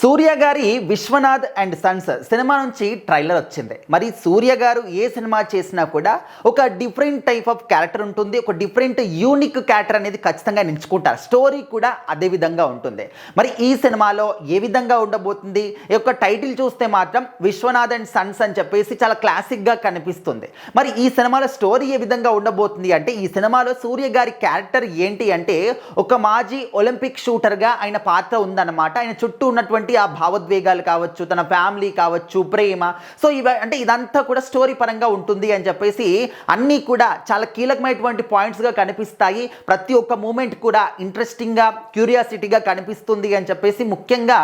సూర్య గారి Vishwanath and Sons cinema నుంచి trailer వచ్చింది. మరి సూర్య గారు ఏ సినిమా చేసినా కూడా ఒక డిఫరెంట్ టైప్ ఆఫ్ క్యారెక్టర్ ఉంటుంది. ఒక డిఫరెంట్ యూనిక్ క్యారెక్టర్ అనేది ఖచ్చితంగా ఎంచుకుంటారు. స్టోరీ కూడా అదే విధంగా ఉంటుంది. మరి ఈ సినిమాలో ఏ విధంగా ఉండబోతుంది? ఈ యొక్క టైటిల్ చూస్తే మాత్రం విశ్వనాథ్ అండ్ సన్స్ అని చెప్పేసి చాలా క్లాసిక్గా కనిపిస్తుంది. మరి ఈ సినిమాలో స్టోరీ ఏ విధంగా ఉండబోతుంది అంటే, ఈ సినిమాలో సూర్య గారి క్యారెక్టర్ ఏంటి అంటే, ఒక మాజీ ఒలింపిక్ షూటర్గా ఆయన పాత్ర ఉందన్నమాట. ఆయన చుట్టూ ఉన్నటువంటి ఆ భావోద్వేగాలు కావచ్చు, తన ఫ్యామిలీ కావచ్చు, ప్రేమ, సో అంటే ఇదంతా కూడా స్టోరీ పరంగా ఉంటుంది అని చెప్పేసి అన్నీ కూడా చాలా కీలకమైనటువంటి పాయింట్స్గా కనిపిస్తాయి. ప్రతి ఒక్క మూమెంట్ కూడా ఇంట్రెస్టింగ్గా, క్యూరియాసిటీగా కనిపిస్తుంది అని చెప్పేసి ముఖ్యంగా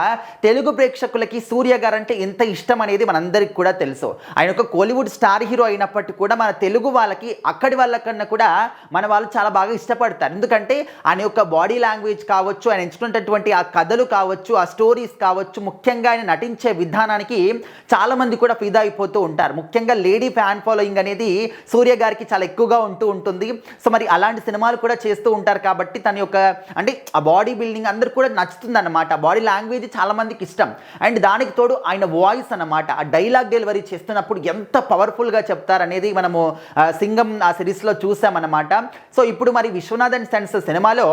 తెలుగు ప్రేక్షకులకి సూర్య గారు అంటే ఎంత ఇష్టం అనేది మనందరికి కూడా తెలుసు. ఆయన ఒక కోలీవుడ్ స్టార్ హీరో అయినప్పటికీ కూడా మన తెలుగు వాళ్ళకి అక్కడి వాళ్ళకన్నా కూడా మన వాళ్ళు చాలా బాగా ఇష్టపడతారు. ఎందుకంటే ఆయన యొక్క బాడీ లాంగ్వేజ్ కావచ్చు, ఆయన ఎంచుకున్నటువంటి ఆ కథలు కావచ్చు, ఆ స్టోరీస్ కావచ్చు, ముఖ్యంగా ఆయన నటించే విధానానికి చాలామంది కూడా ఫిదా అయిపోతూ ఉంటారు. ముఖ్యంగా లేడీ ఫ్యాన్ ఫాలోయింగ్ అనేది సూర్య గారికి చాలా ఎక్కువగా ఉంటుంది. సో మరి అలాంటి సినిమాలు కూడా చేస్తూ ఉంటారు కాబట్టి తన యొక్క అంటే ఆ బాడీ బిల్డింగ్ అందరు కూడా నచ్చుతుంది అన్నమాట. బాడీ లాంగ్వేజ్ చాలా మందికి ఇష్టం. అండ్ దానికి తోడు ఆయన వాయిస్ అన్నమాట, ఆ డైలాగ్ డెలివరీ చేస్తున్నప్పుడు ఎంత పవర్ఫుల్గా చెప్తారనేది మనము సింగం ఆ సిరీస్లో చూసామన్నమాట. సో ఇప్పుడు మరి విశ్వనాథ్ అండ్ సన్స్ సినిమాలో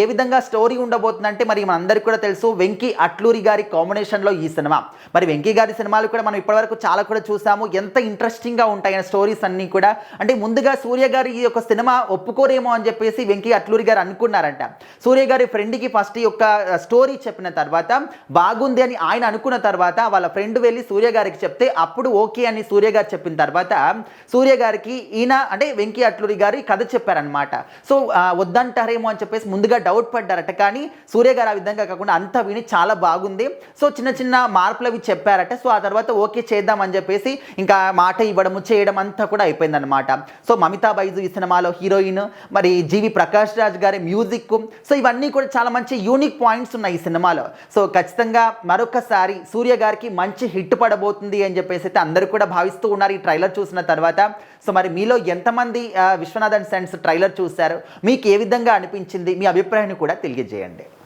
ఏ విధంగా స్టోరీ ఉండబోతుందంటే, మరి మనందరికీ కూడా తెలుసు వెంకీ అట్లూరి గారి కాంబినేషన్లో ఈ సినిమా. మరి వెంకీ గారి సినిమాలు కూడా మనం ఇప్పటివరకు చాలా కూడా చూసాము. ఎంత ఇంట్రెస్టింగ్గా ఉంటాయి స్టోరీస్ అన్నీ కూడా. అంటే ముందుగా సూర్య గారు ఈ యొక్క సినిమా ఒప్పుకోరేమో అని చెప్పేసి వెంకీ అట్లూరి గారు అనుకున్నారంట. సూర్య గారి ఫ్రెండ్కి ఫస్ట్ ఈ యొక్క స్టోరీ చెప్పిన తర్వాత బాగుంది అని ఆయన అనుకున్న తర్వాత వాళ్ళ ఫ్రెండ్ వెళ్ళి సూర్య గారికి చెప్తే అప్పుడు ఓకే అని సూర్య గారు చెప్పిన తర్వాత సూర్య గారికి ఈయన అంటే వెంకీ అట్లూరి గారు ఈ కథ చెప్పారనమాట. సో వద్దంటారేమో అని చెప్పేసి ముందుగా డౌట్ పడ్డారట. కానీ సూర్య గారు ఆ విధంగా కాకుండా అంతా విని చాలా బాగుంది, సో చిన్న చిన్న మార్పులు అవి చెప్పారట. సో ఆ తర్వాత ఓకే చేద్దామని చెప్పేసి ఇంకా మాట ఇవ్వడము చేయడం అంతా కూడా అయిపోయిందనమాట. సో మమితా బైజు ఈ సినిమాలో హీరోయిన్, మరి జీవి ప్రకాష్ రాజ్ గారి మ్యూజిక్, సో ఇవన్నీ కూడా చాలా మంచి యూనిక్ పాయింట్స్ ఉన్నాయి ఈ సినిమాలో. సో ఖచ్చితంగా మరొకసారి సూర్య గారికి మంచి హిట్ పడబోతుంది అని చెప్పేసి అయితే అందరూ కూడా భావిస్తూ ఉన్నారు ఈ ట్రైలర్ చూసిన తర్వాత. సో మరి మీలో ఎంతమంది విశ్వనాథ్ అండ్ సన్స్ ట్రైలర్ చూశారు? మీకు ఏ విధంగా అనిపించింది? మీ అభిప్రాయాన్ని కూడా తెలియజేయండి.